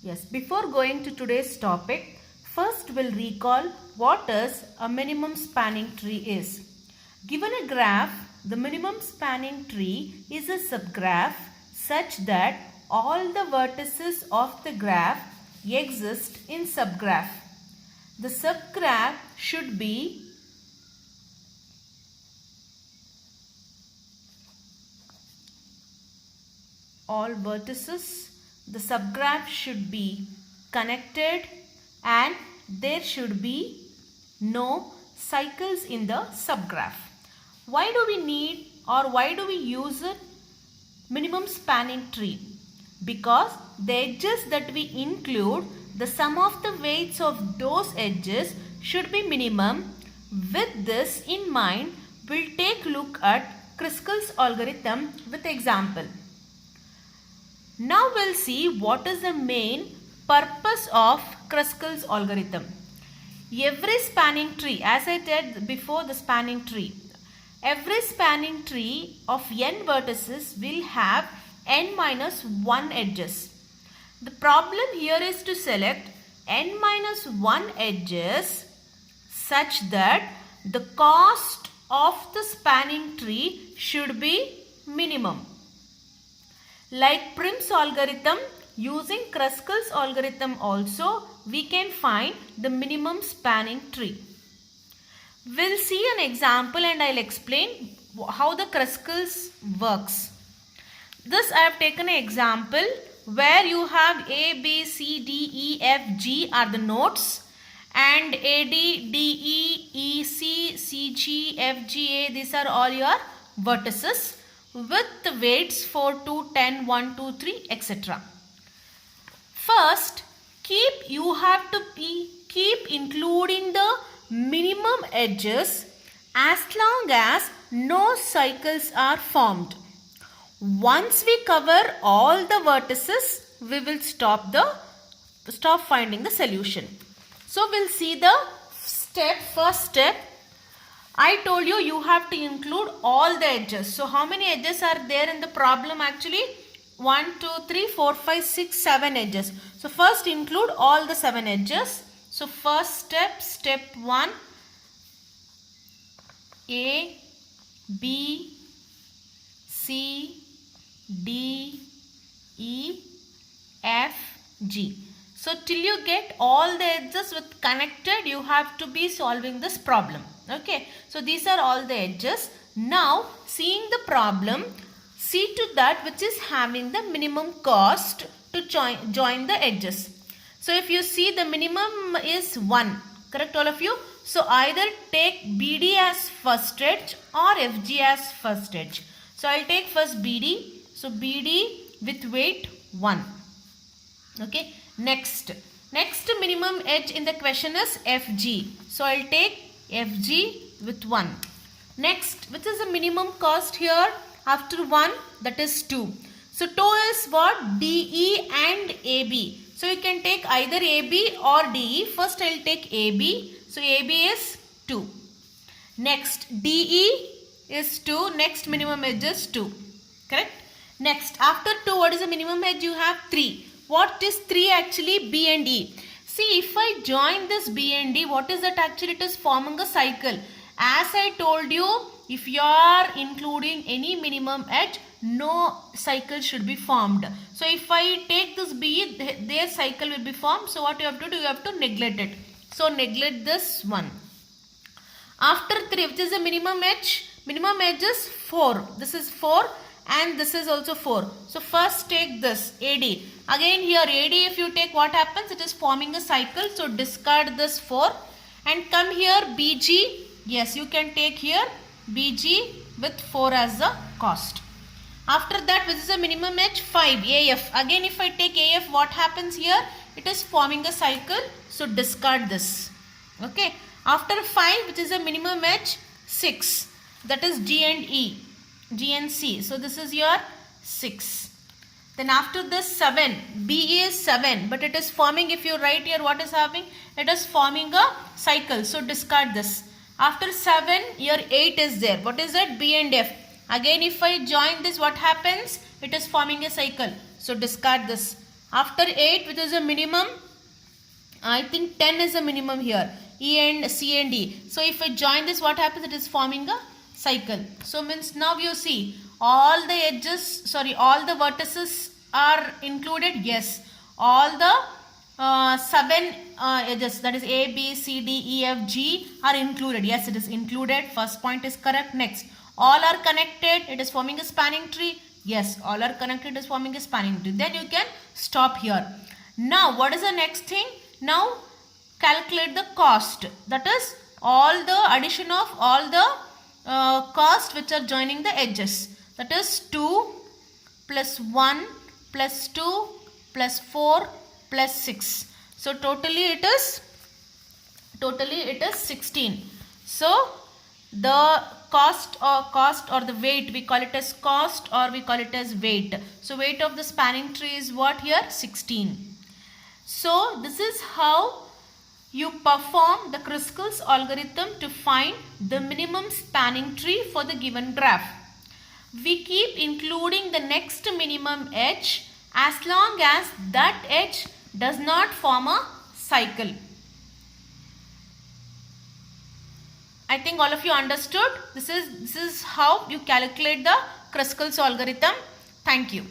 Yes, before going to today's topic, first we'll recall what is a minimum spanning tree is. Given a graph, the minimum spanning tree is a subgraph such that all the vertices of the graph exist in subgraph. The subgraph should be all vertices. The subgraph should be connected and there should be no cycles in the subgraph. Why do we need or why do we use a minimum spanning tree? Because the edges that we include, the sum of the weights of those edges should be minimum. With this in mind, we'll take a look at Kruskal's algorithm with example. Now we'll see what is the main purpose of Kruskal's algorithm. Every spanning tree, as I said before, the spanning tree, every spanning tree of n vertices will have n minus 1 edges. The problem here is to select n minus 1 edges such that the cost of the spanning tree should be minimum. Like Prim's algorithm, using Kruskal's algorithm also, we can find the minimum spanning tree. We'll see an example and I'll explain how the Kruskal's works. This I have taken an example where you have A, B, C, D, E, F, G are the nodes and A, D, D, E, E, C, C, G, F, G, A, these are all your vertices with the weights 4, 2, 10, 1, 2, 3, etc. First, you have to keep including the minimum edges as long as no cycles are formed. Once we cover all the vertices, we will stop finding the solution. So we'll see the first step. I told you have to include all the edges. So how many edges are there in the problem actually? 1, 2, 3, 4, 5, 6, 7 edges. So first include all the 7 edges. So first step 1, A, B, C, D, E, F, G. So till you get all the edges with connected, you have to be solving this problem. Okay, so these are all the edges. Now seeing the problem, see to that which is having the minimum cost to join the edges. So if you see the minimum is 1, correct all of you? So either take BD as first edge or FG as first edge. So I'll take first BD. So BD with weight 1. Okay, next minimum edge in the question is FG. So I'll take FG with 1. Next, which is the minimum cost here after 1, that is 2. So 2 is what? DE and AB. So you can take either AB or DE. First I will take AB. So AB is 2. Next DE is 2. Next minimum edge is 2. Correct? Next after 2, what is the minimum edge? You have 3. What is 3 actually? B and E. See, if I join this B and D, what is that actually? It is forming a cycle. As I told you, if you are including any minimum edge, no cycle should be formed. So if I take this B, their cycle will be formed. So what you have to do? You have to neglect it. So neglect this one. After 3, which is the minimum edge? Minimum edge is 4. This is 4 and this is also 4. So first take this AD. Again here AD, if you take, what happens? It is forming a cycle. So discard this 4 and come here BG. Yes, you can take here BG with 4 as the cost. After that, which is the minimum edge? 5 AF. Again if I take AF, what happens here? It is forming a cycle. So discard this. Okay. After 5, which is a minimum edge? 6. That is G and E. G and C. So this is your 6. Then after this 7, B is 7, but it is forming, if you write here what is happening, it is forming a cycle. So discard this. After 7, your 8 is there. What is that? B and F. Again if I join this, what happens? It is forming a cycle. So discard this. After 8, which is a minimum, I think 10 is a minimum here. E and C and D. So if I join this, what happens? It is forming a cycle. So means now you see all the edges, all the vertices are included. Yes. All the 7 edges, that is A, B, C, D, E, F, G are included. Yes, it is included. First point is correct. Next, all are connected. It is forming a spanning tree. Yes, all are connected. It is forming a spanning tree. Then you can stop here. Now, what is the next thing? Now, calculate the cost. That is all the addition of all the cost which are joining the edges. That is 2 plus 1 plus 2 plus 4 plus 6. So totally it is 16. So the cost or the weight, we call it as cost or we call it as weight. So weight of the spanning tree is what here? 16. So this is how you perform the Kruskal's algorithm to find the minimum spanning tree for the given graph. We keep including the next minimum edge as long as that edge does not form a cycle. I think all of you understood. This is how you calculate the Kruskal's algorithm. Thank you.